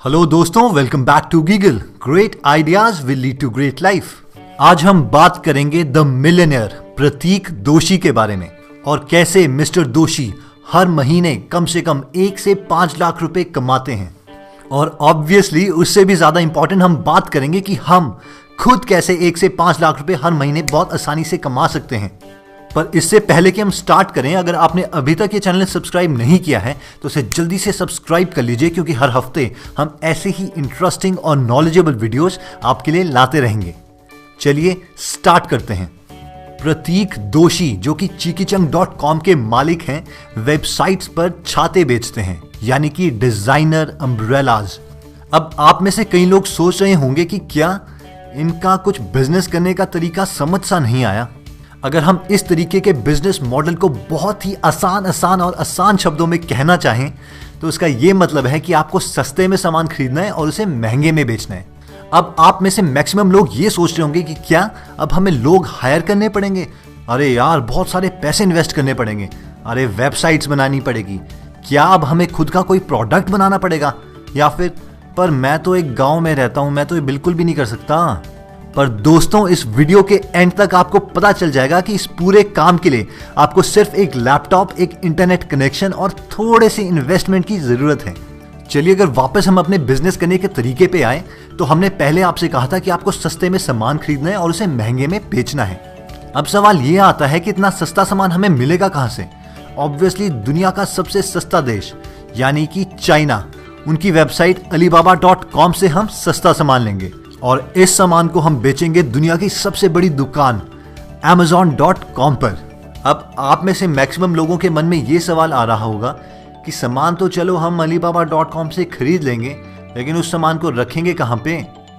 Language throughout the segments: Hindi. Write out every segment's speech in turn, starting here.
हेलो दोस्तों, welcome back to Geegle. Great ideas will lead to great life. आज हम बात करेंगे द मिलियनेयर प्रतीक दोषी के बारे में और कैसे मिस्टर दोषी हर महीने कम से कम 1 से 5 लाख रुपए कमाते हैं। और ऑब्वियसली उससे भी ज्यादा इंपॉर्टेंट हम बात करेंगे कि हम खुद कैसे 1 से 5 लाख रुपए हर महीने बहुत आसानी से कमा सकते हैं। पर इससे पहले कि हम स्टार्ट करें, अगर आपने अभी तक ये चैनल सब्सक्राइब नहीं किया है तो इसे जल्दी से सब्सक्राइब कर लीजिए, क्योंकि हर हफ्ते हम ऐसे ही इंटरेस्टिंग और नॉलेजेबल वीडियोस आपके लिए लाते रहेंगे। चलिए स्टार्ट करते हैं। प्रतीक दोषी, जो कि cheekychung.com के मालिक हैं, वेबसाइट्स पर छाते बेचते हैं, यानी कि डिजाइनर अम्ब्रेलाज। अब आप में से कई लोग सोच रहे होंगे कि क्या इनका कुछ बिजनेस करने का तरीका समझ सा नहीं आया। अगर हम इस तरीके के बिजनेस मॉडल को बहुत ही आसान शब्दों में कहना चाहें तो इसका यह मतलब है कि आपको सस्ते में सामान खरीदना है और उसे महंगे में बेचना है। अब आप में से मैक्सिमम लोग ये सोच रहे होंगे कि क्या अब हमें लोग हायर करने पड़ेंगे? अरे यार, बहुत सारे पैसे इन्वेस्ट करने पड़ेंगे। अरे वेबसाइट्स बनानी पड़ेगी। क्या अब हमें खुद का कोई प्रोडक्ट बनाना पड़ेगा? या फिर पर मैं तो एक गाँव में रहता हूँ, मैं तो ये बिल्कुल भी नहीं कर सकता। पर दोस्तों, इस वीडियो के एंड तक आपको पता चल जाएगा कि इस पूरे काम के लिए आपको सिर्फ एक लैपटॉप, एक इंटरनेट कनेक्शन और थोड़े से इन्वेस्टमेंट की जरूरत है। चलिए, अगर वापस हम अपने बिजनेस करने के तरीके पे आए तो हमने पहले आपसे कहा था कि आपको सस्ते में सामान खरीदना है और उसे महंगे में बेचना है। अब सवाल ये आता है कि इतना सस्ता सामान हमें मिलेगा कहां से? ऑब्वियसली दुनिया का सबसे सस्ता देश यानी कि चाइना, उनकी वेबसाइट alibaba.com से हम सस्ता सामान लेंगे और इस सामान को हम बेचेंगे दुनिया की सबसे बड़ी दुकान amazon.com पर। अब आप में से मैक्सिमम लोगों के मन में ये सवाल आ रहा होगा कि सामान तो चलो हम alibaba.com से खरीद लेंगे, लेकिन उस सामान को रखेंगे कहां पे?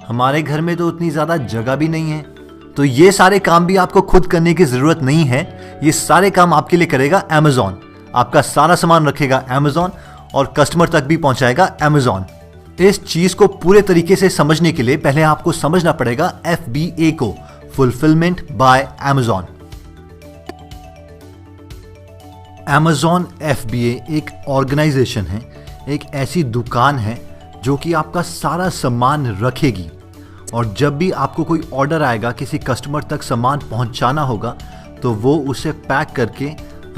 हमारे घर में तो उतनी ज्यादा जगह भी नहीं है। तो ये सारे काम भी आपको खुद करने की जरूरत नहीं है। ये सारे काम आपके लिए करेगा Amazon। आपका सारा सामान रखेगा Amazon और कस्टमर तक भी पहुंचाएगा Amazon। इस चीज को पूरे तरीके से समझने के लिए पहले आपको समझना पड़ेगा FBA को, fulfilment bye Amazon। Amazon FBA एक ऑर्गेनाइजेशन है, एक ऐसी दुकान है जो कि आपका सारा सामान रखेगी और जब भी आपको कोई ऑर्डर आएगा, किसी कस्टमर तक सामान पहुंचाना होगा, तो वो उसे पैक करके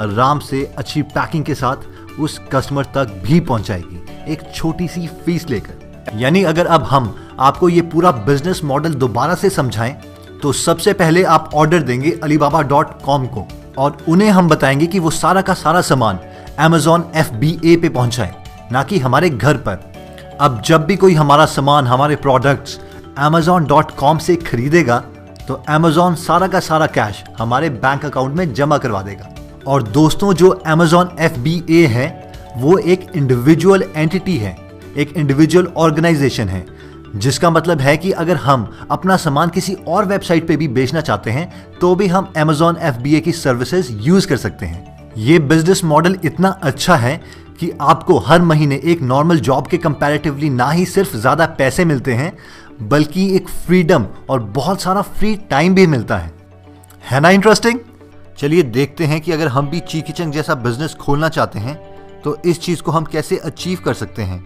आराम से अच्छी पैकिंग के साथ उस कस्टमर तक भी पहुंचाएगी, एक छोटी सी फीस लेकर। यानी अगर अब हम आपको ये पूरा बिजनेस मॉडल दोबारा से समझाएं तो सबसे पहले आप ऑर्डर देंगे alibaba.com को और उन्हें हम बताएंगे कि वो सारा का सारा सामान Amazon FBA पे पहुंचाए, ना कि हमारे घर पर। अब जब भी कोई हमारा सामान, हमारे प्रोडक्ट्स amazon.com से खरीदेगा तो Amazon सारा का सारा कैश हमारे बैंक अकाउंट में जमा करवा देगा। और दोस्तों, जो Amazon FBA है वो एक इंडिविजुअल एंटिटी है, एक इंडिविजुअल ऑर्गेनाइजेशन है, जिसका मतलब है कि अगर हम अपना सामान किसी और वेबसाइट पे भी बेचना चाहते हैं तो भी हम Amazon FBA की सर्विसेज यूज कर सकते हैं। ये बिजनेस मॉडल इतना अच्छा है कि आपको हर महीने एक नॉर्मल जॉब के कंपैरेटिवली ना ही सिर्फ ज्यादा पैसे मिलते हैं, बल्कि एक फ्रीडम और बहुत सारा फ्री टाइम भी मिलता है ना इंटरेस्टिंग? चलिए देखते हैं कि अगर हम भी चीकीचंग जैसा बिजनेस खोलना चाहते हैं तो इस चीज को हम कैसे अचीव कर सकते हैं।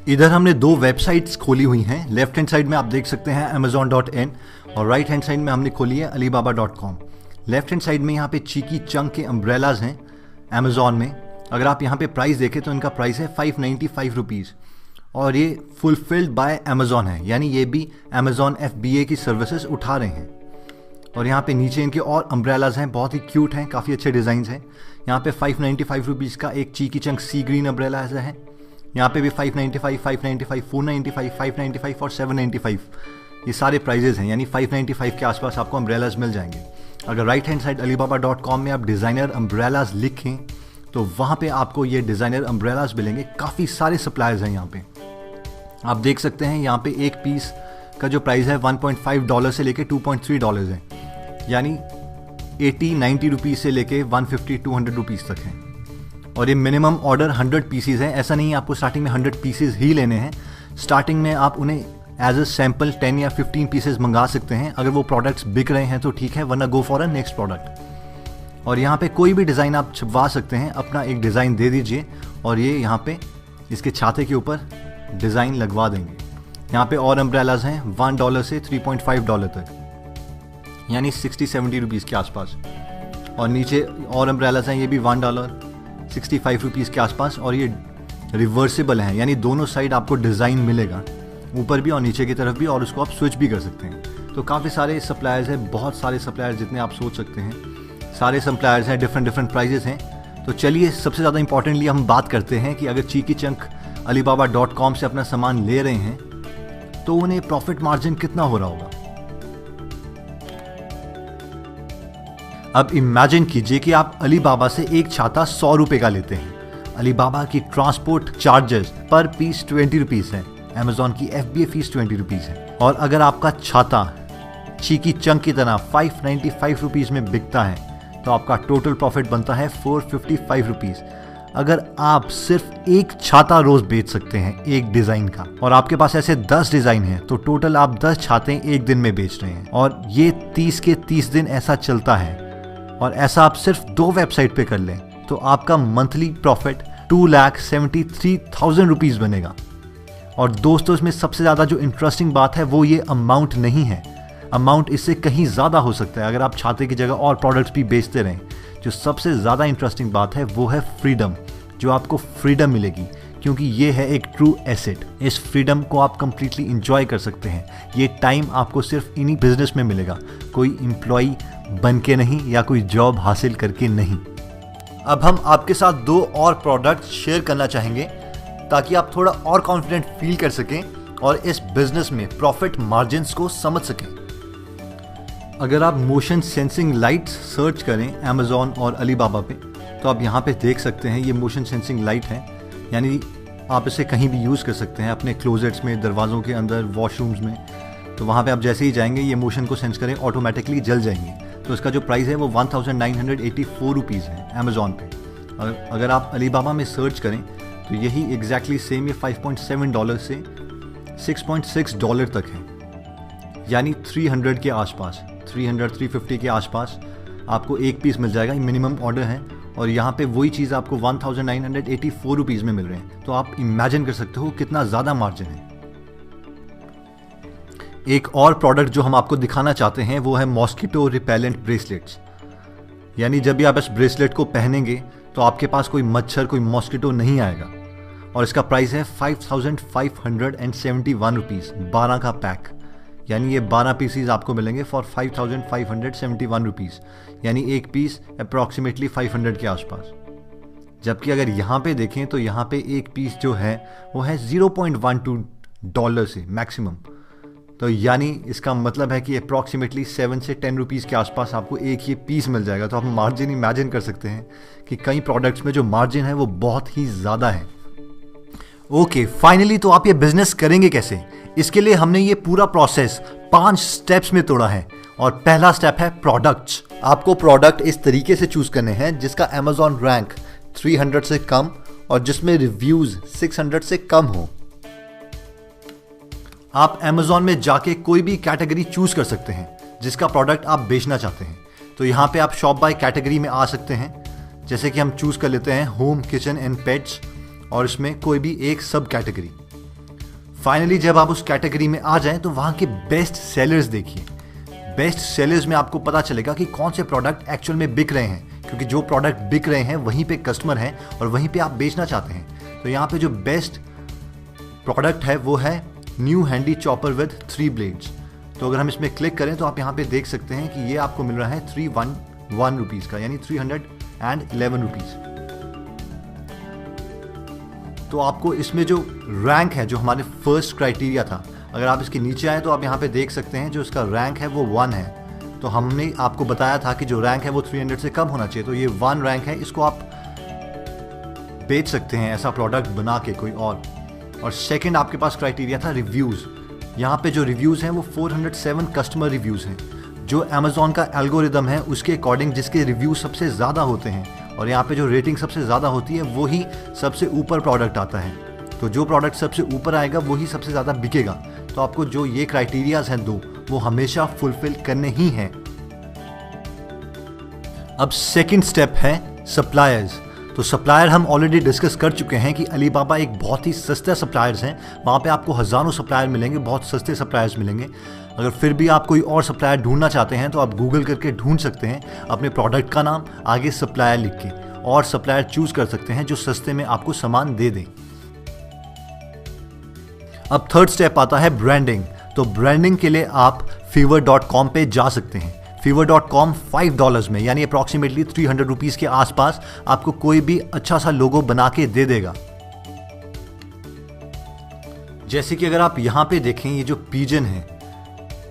इधर हमने 2 वेबसाइट्स खोली हुई हैं। लेफ्ट हैंड साइड में आप देख सकते हैं amazon.in और राइट हैंड साइड में हमने खोली है alibaba.com। लेफ्ट हैंड साइड में यहाँ पे cheekychung के अम्ब्रेलाज हैं Amazon में। अगर आप यहाँ पे प्राइस देखें तो इनका प्राइस है 595 रुपीज़ और ये फुलफिल्ड बाय Amazon है, यानी ये भी Amazon FBA की सर्विसेज उठा रहे हैं। और यहाँ पे नीचे इनके और अम्ब्रेलाज हैं, बहुत ही क्यूट हैं, काफ़ी अच्छे डिज़ाइन हैं। यहाँ पे 595 रुपीज़ का एक cheekychung सी ग्रीन अम्ब्रेला है। यहाँ पे भी 595, 595, 495, 595 और 795 ये सारे प्राइजेस हैं, यानी 595 के आसपास आपको अम्ब्रेलाज मिल जाएंगे। अगर राइट हैंड साइड alibaba.com में आप डिज़ाइनर अम्ब्रेलाज लिखें तो वहाँ पे आपको ये डिज़ाइनर अम्ब्रेलाज मिलेंगे। काफ़ी सारे सप्लायर्स हैं यहाँ पे, आप देख सकते हैं। यहाँ पे एक पीस का जो प्राइस है $1.5 से लेके $2.3 है, यानी 80-90 रुपीज़ से लेके 150-200 रुपीज़ तक है। और ये मिनिमम ऑर्डर 100 पीसीज हैं। ऐसा नहीं है आपको स्टार्टिंग में 100 पीसेज ही लेने हैं। स्टार्टिंग में आप उन्हें एज अ सैम्पल 10 या 15 पीसेज मंगा सकते हैं। अगर वो प्रोडक्ट्स बिक रहे हैं तो ठीक है, वरना go for a next product. और यहाँ पे कोई भी डिज़ाइन आप छपवा सकते हैं, अपना एक डिज़ाइन दे दीजिए और ये यहाँ पे इसके छाते के ऊपर डिज़ाइन लगवा देंगे। यहाँ पे और अम्ब्रेलाज हैं $1 से $3.5 तक, यानी 60-70 रुपीज़ के आसपास। और नीचे और अम्ब्रेलाज हैं, ये भी $1 65 रुपीज़ के आसपास, और ये रिवर्सिबल हैं, यानी दोनों साइड आपको डिज़ाइन मिलेगा, ऊपर भी और नीचे की तरफ भी, और उसको आप स्विच भी कर सकते हैं। तो काफ़ी सारे सप्लायर्स हैं, बहुत सारे सप्लायर्स जितने आप सोच सकते हैं, सारे सप्लायर्स हैं, डिफरेंट प्राइजेस हैं। तो चलिए सबसे ज़्यादा इंपॉर्टेंटली हम बात करते हैं कि अगर चीकी चंक alibaba.com से अपना सामान ले रहे हैं तो उन्हें प्रॉफिट मार्जिन कितना हो रहा होगा। अब इमेजिन कीजिए कि आप अलीबाबा से एक छाता 100 रुपए का लेते हैं। अलीबाबा की ट्रांसपोर्ट चार्जेस पर पीस 20 रुपीज़ है, अमेजॉन की FBA फीस 20 रुपीज़ है, और अगर आपका छाता चीकी चंक की तरह 595 रुपीज़ में बिकता है तो आपका टोटल प्रॉफिट बनता है 455 रुपीज़। अगर आप सिर्फ एक छाता रोज बेच सकते हैं एक डिज़ाइन का, और आपके पास ऐसे 10 डिज़ाइन हैं, तो टोटल आप 10 छाते एक दिन में बेच रहे हैं, और ये 30 के 30 दिन ऐसा चलता है। और ऐसा आप सिर्फ 2 वेबसाइट पे कर लें तो आपका मंथली प्रॉफिट 2,73,000 रुपीज़ बनेगा। और दोस्तों, इसमें सबसे ज़्यादा जो इंटरेस्टिंग बात है वो ये अमाउंट नहीं है, अमाउंट इससे कहीं ज़्यादा हो सकता है अगर आप छाते की जगह और प्रोडक्ट्स भी बेचते रहें। जो सबसे ज़्यादा इंटरेस्टिंग बात है वो है फ्रीडम, जो आपको फ्रीडम मिलेगी, क्योंकि ये है एक ट्रू एसेट। इस फ्रीडम को आप कंप्लीटली इंजॉय कर सकते हैं। ये टाइम आपको सिर्फ इन्हीं बिजनेस में मिलेगा, कोई एम्प्लॉय बन के नहीं या कोई जॉब हासिल करके नहीं। अब हम आपके साथ 2 और प्रोडक्ट शेयर करना चाहेंगे ताकि आप थोड़ा और कॉन्फिडेंट फील कर सकें और इस बिजनेस में प्रॉफिट मार्जिन्स को समझ सकें। अगर आप मोशन सेंसिंग लाइट्स सर्च करें अमेजॉन और अलीबाबा पे तो आप यहाँ पे देख सकते हैं ये मोशन सेंसिंग लाइट है, यानी आप इसे कहीं भी यूज़ कर सकते हैं, अपने क्लोजेट्स में, दरवाज़ों के अंदर, वॉशरूम्स में। तो वहाँ पे आप जैसे ही जाएंगे ये मोशन को सेंस करें ऑटोमेटिकली जल जाएंगे। तो इसका जो प्राइस है वो 1984 रुपीज़ है अमेजॉन पे। अगर आप अलीबाबा में सर्च करें तो यही एग्जैक्टली सेम, ये $5.7 से $6.6 तक है, यानी 300 के आसपास, 300-350 के आसपास आपको एक पीस मिल जाएगा। मिनिमम ऑर्डर है, और यहाँ पे वही चीज़ आपको 1984 रुपीज़ में मिल रहे हैं। तो आप इमेजिन कर सकते हो कितना ज़्यादा मार्जिन है। एक और प्रोडक्ट जो हम आपको दिखाना चाहते हैं वो है मॉस्किटो रिपेलेंट ब्रेसलेट्स, यानी जब भी आप इस ब्रेसलेट को पहनेंगे तो आपके पास कोई मच्छर, कोई मॉस्किटो नहीं आएगा। और इसका प्राइस है 5,571 रुपीज़, 12 का पैक, यानी ये 12 पीसीज आपको मिलेंगे फॉर 5,571 रुपीज़, यानी एक पीस अप्रॉक्सीमेटली 500 के आसपास। जबकि अगर यहाँ पे देखें तो यहाँ पे एक पीस जो है वो है $0.12 से मैक्सिमम। तो यानी इसका मतलब है कि अप्रॉक्सीमेटली 7 से 10 रुपीज़ के आसपास आपको एक ये पीस मिल जाएगा। तो आप मार्जिन इमेजिन कर सकते हैं कि कई प्रोडक्ट्स में जो मार्जिन है वो बहुत ही ज़्यादा है। ओके, फाइनली तो आप ये बिजनेस करेंगे कैसे? इसके लिए हमने ये पूरा प्रोसेस 5 स्टेप्स में तोड़ा है। और पहला स्टेप है प्रोडक्ट्स। आपको प्रोडक्ट इस तरीके से चूज करने हैं जिसका अमेजॉन रैंक 300 से कम और जिसमें रिव्यूज 600 से कम हो। आप अमेजॉन में जाके कोई भी कैटेगरी चूज कर सकते हैं जिसका प्रोडक्ट आप बेचना चाहते हैं। तो यहाँ पे आप शॉप बाय कैटेगरी में आ सकते हैं, जैसे कि हम चूज कर लेते हैं होम, किचन एंड पेट्स, और इसमें कोई भी एक सब कैटेगरी। फाइनली जब आप उस कैटेगरी में आ जाएं तो वहाँ के बेस्ट सेलर्स देखिए। बेस्ट सेलर्स में आपको पता चलेगा कि कौन से प्रोडक्ट एक्चुअल में बिक रहे हैं, क्योंकि जो प्रोडक्ट बिक रहे हैं वहीं पे कस्टमर हैं और वहीं पे आप बेचना चाहते हैं। तो यहाँ पे जो बेस्ट प्रोडक्ट है वो है new handy chopper with 3 blades. तो अगर हम इसमें क्लिक करें तो आप यहाँ पे देख सकते हैं कि ये आपको मिल रहा है 311 रुपीज़ का, यानी 311 रुपीज़। तो आपको इसमें जो रैंक है, जो हमारे फर्स्ट क्राइटेरिया था, अगर आप इसके नीचे आए तो आप यहाँ पे देख सकते हैं जो इसका रैंक है वो 1 है। तो हमने आपको बताया था कि जो रैंक है वो 300 से कम होना चाहिए। तो ये 1 रैंक है, इसको आप बेच सकते हैं ऐसा प्रोडक्ट बना के कोई और सेकंड आपके पास क्राइटेरिया था रिव्यूज़। यहाँ पे जो रिव्यूज़ हैं वो 407 कस्टमर रिव्यूज़ हैं। जो अमेजॉन का एल्गोरिदम है उसके अकॉर्डिंग जिसके रिव्यू सबसे ज़्यादा होते हैं और यहाँ पे जो रेटिंग सबसे ज़्यादा होती है वही सबसे ऊपर प्रोडक्ट आता है। तो जो प्रोडक्ट सबसे ऊपर आएगा वही सबसे ज़्यादा बिकेगा। तो आपको जो ये क्राइटेरियाज हैं 2 वो हमेशा फुलफिल करने ही हैं। अब सेकंड स्टेप है सप्लायर्स। तो सप्लायर हम ऑलरेडी डिस्कस कर चुके हैं कि अलीबाबा एक बहुत ही सस्ता सप्लायर्स हैं। वहाँ पे आपको हज़ारों सप्लायर मिलेंगे, बहुत सस्ते सप्लायर्स मिलेंगे। अगर फिर भी आप कोई और सप्लायर ढूंढना चाहते हैं तो आप गूगल करके ढूंढ सकते हैं अपने प्रोडक्ट का नाम, आगे सप्लायर लिख के, और सप्लायर चूज़ कर सकते हैं जो सस्ते में आपको सामान दे दें। अब थर्ड स्टेप आता है ब्रांडिंग। तो ब्रांडिंग के लिए आप fiverr.com पे जा सकते हैं। fiverr.com $5 में, यानी अप्रॉक्सीमेटली 300 रुपीज़ के आसपास आपको कोई भी अच्छा सा लोगो बना के दे देगा। जैसे कि अगर आप यहाँ पे देखें, ये जो पिजन है,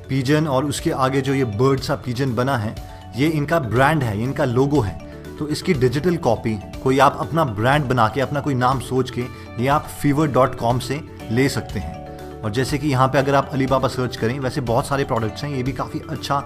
पिजन और उसके आगे जो ये बर्ड सा पिजन बना है, ये इनका ब्रांड है, इनका लोगो है। तो इसकी डिजिटल कॉपी कोई आप अपना ब्रांड बना के, अपना कोई नाम सोच के, ये आप fiverr.com से ले सकते हैं। और जैसे कि यहाँ पे अगर आप अलीबाबा सर्च करें, वैसे बहुत सारे प्रोडक्ट्स हैं, ये भी काफ़ी अच्छा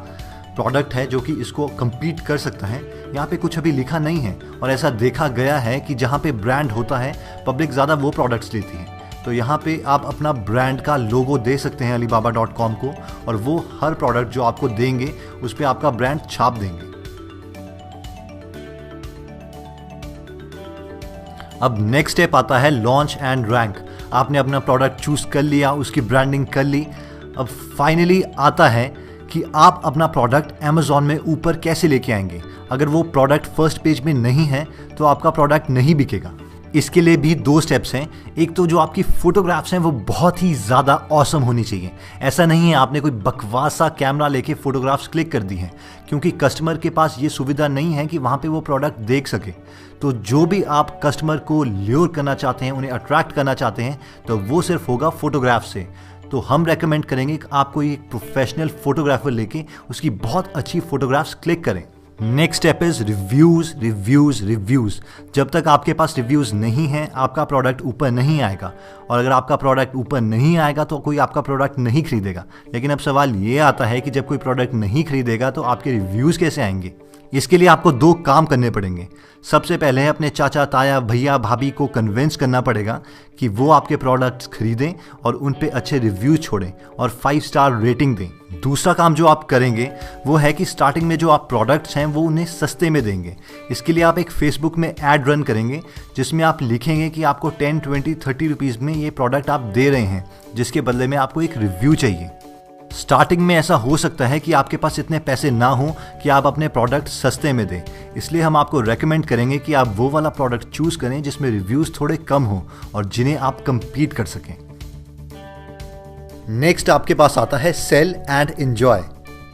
प्रोडक्ट है जो कि इसको कम्पीट कर सकता है। यहाँ पे कुछ अभी लिखा नहीं है, और ऐसा देखा गया है कि जहाँ पे ब्रांड होता है पब्लिक ज़्यादा वो प्रोडक्ट्स लेती है। तो यहाँ पे आप अपना ब्रांड का लोगो दे सकते हैं alibaba.com को, और वो हर प्रोडक्ट जो आपको देंगे उस पर आपका ब्रांड छाप देंगे। अब नेक्स्ट स्टेप आता है लॉन्च एंड रैंक। आपने अपना प्रोडक्ट चूज कर लिया, उसकी ब्रांडिंग कर ली। अब फाइनली आता है कि आप अपना प्रोडक्ट अमेज़ॉन में ऊपर कैसे लेके आएंगे। अगर वो प्रोडक्ट फर्स्ट पेज में नहीं है तो आपका प्रोडक्ट नहीं बिकेगा। इसके लिए भी 2 स्टेप्स हैं। एक तो जो आपकी फोटोग्राफ्स हैं वो बहुत ही ज़्यादा ऑसम होनी चाहिए। ऐसा नहीं है आपने कोई बकवास सा कैमरा लेके फोटोग्राफ्स क्लिक कर दी हैं, क्योंकि कस्टमर के पास ये सुविधा नहीं है कि वहाँ पे वो प्रोडक्ट देख सके। तो जो भी आप कस्टमर को ल्योर करना चाहते हैं, उन्हें अट्रैक्ट करना चाहते हैं, तो वो सिर्फ होगा फोटोग्राफ से। तो हम रेकमेंड करेंगे कि आप कोई एक प्रोफेशनल फोटोग्राफर लेके उसकी बहुत अच्छी फोटोग्राफ्स क्लिक करें। Next step is reviews, reviews, reviews. जब तक आपके पास रिव्यूज नहीं हैं, आपका प्रोडक्ट ऊपर नहीं आएगा। और अगर आपका प्रोडक्ट ऊपर नहीं आएगा तो कोई आपका प्रोडक्ट नहीं खरीदेगा। लेकिन अब सवाल ये आता है कि जब कोई प्रोडक्ट नहीं खरीदेगा तो आपके रिव्यूज कैसे आएंगे। इसके लिए आपको 2 काम करने पड़ेंगे। सबसे पहले अपने चाचा, ताया, भैया, भाभी को कन्विंस करना पड़ेगा कि वो आपके प्रोडक्ट्स खरीदें और उन पे अच्छे रिव्यू छोड़ें और 5 स्टार रेटिंग दें। दूसरा काम जो आप करेंगे वो है कि स्टार्टिंग में जो आप प्रोडक्ट्स हैं वो उन्हें सस्ते में देंगे। इसके लिए आप एक फेसबुक में ऐड रन करेंगे जिसमें आप लिखेंगे कि आपको 10, 20, 30 रुपीज़ में ये प्रोडक्ट आप दे रहे हैं, जिसके बदले में आपको एक रिव्यू चाहिए। स्टार्टिंग में ऐसा हो सकता है कि आपके पास इतने पैसे ना हो कि आप अपने प्रोडक्ट सस्ते में दें, इसलिए हम आपको रेकमेंड करेंगे कि आप वो वाला प्रोडक्ट चूज करें जिसमें रिव्यूज थोड़े कम हो और जिन्हें आप कंपीट कर सकें। नेक्स्ट आपके पास आता है सेल एंड एंजॉय।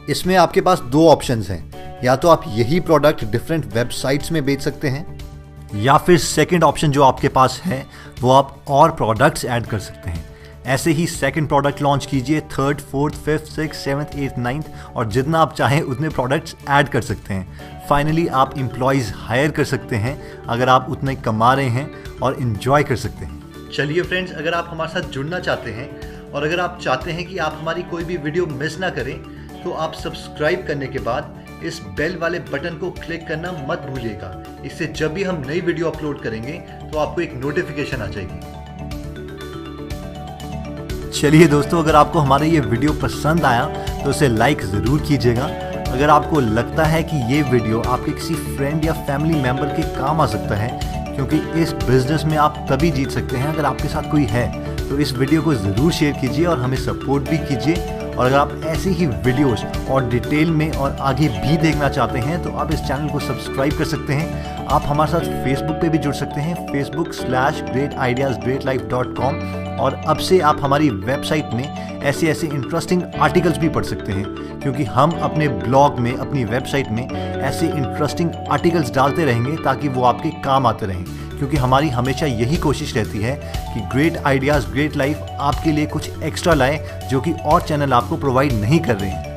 इसमें आपके पास 2 ऑप्शंस हैं, या तो आप यही प्रोडक्ट डिफरेंट वेबसाइट्स में बेच सकते हैं, या फिर सेकंड ऑप्शन जो आपके पास है वो आप और प्रोडक्ट्स ऐड कर सकते हैं। ऐसे ही सेकंड प्रोडक्ट लॉन्च कीजिए, 3rd, 4th, 5th, 6th, 7th, 8th, 9th, और जितना आप चाहें उतने प्रोडक्ट्स ऐड कर सकते हैं। फाइनली आप एम्प्लॉयज़ हायर कर सकते हैं अगर आप उतने कमा रहे हैं, और इन्जॉय कर सकते हैं। चलिए फ्रेंड्स, अगर आप हमारे साथ जुड़ना चाहते हैं और अगर आप चाहते हैं कि आप हमारी कोई भी वीडियो मिस ना करें, तो आप सब्सक्राइब करने के बाद इस बेल वाले बटन को क्लिक करना मत भूलिएगा। इससे जब भी हम नई वीडियो अपलोड करेंगे तो आपको एक नोटिफिकेशन आ जाएगी। चलिए दोस्तों, अगर आपको हमारा ये वीडियो पसंद आया तो उसे लाइक ज़रूर कीजिएगा। अगर आपको लगता है कि ये वीडियो आपके किसी फ्रेंड या फैमिली मेम्बर के काम आ सकता है, क्योंकि इस बिज़नेस में आप तभी जीत सकते हैं अगर आपके साथ कोई है, तो इस वीडियो को ज़रूर शेयर कीजिए और हमें सपोर्ट भी कीजिए। और अगर आप ऐसी ही वीडियोस और डिटेल में और आगे भी देखना चाहते हैं तो आप इस चैनल को सब्सक्राइब कर सकते हैं। आप हमारे साथ फेसबुक पे भी जुड़ सकते हैं, facebook.com/greatideasgreatlife.com। और अब से आप हमारी वेबसाइट में ऐसे इंटरेस्टिंग आर्टिकल्स भी पढ़ सकते हैं, क्योंकि हम अपने ब्लॉग में, अपनी वेबसाइट में ऐसे इंटरेस्टिंग आर्टिकल्स डालते रहेंगे ताकि वो आपके काम आते रहें। क्योंकि हमारी हमेशा यही कोशिश रहती है कि ग्रेट आइडियाज़ ग्रेट लाइफ आपके लिए कुछ एक्स्ट्रा लाए जो कि और चैनल आपको प्रोवाइड नहीं कर रहे हैं।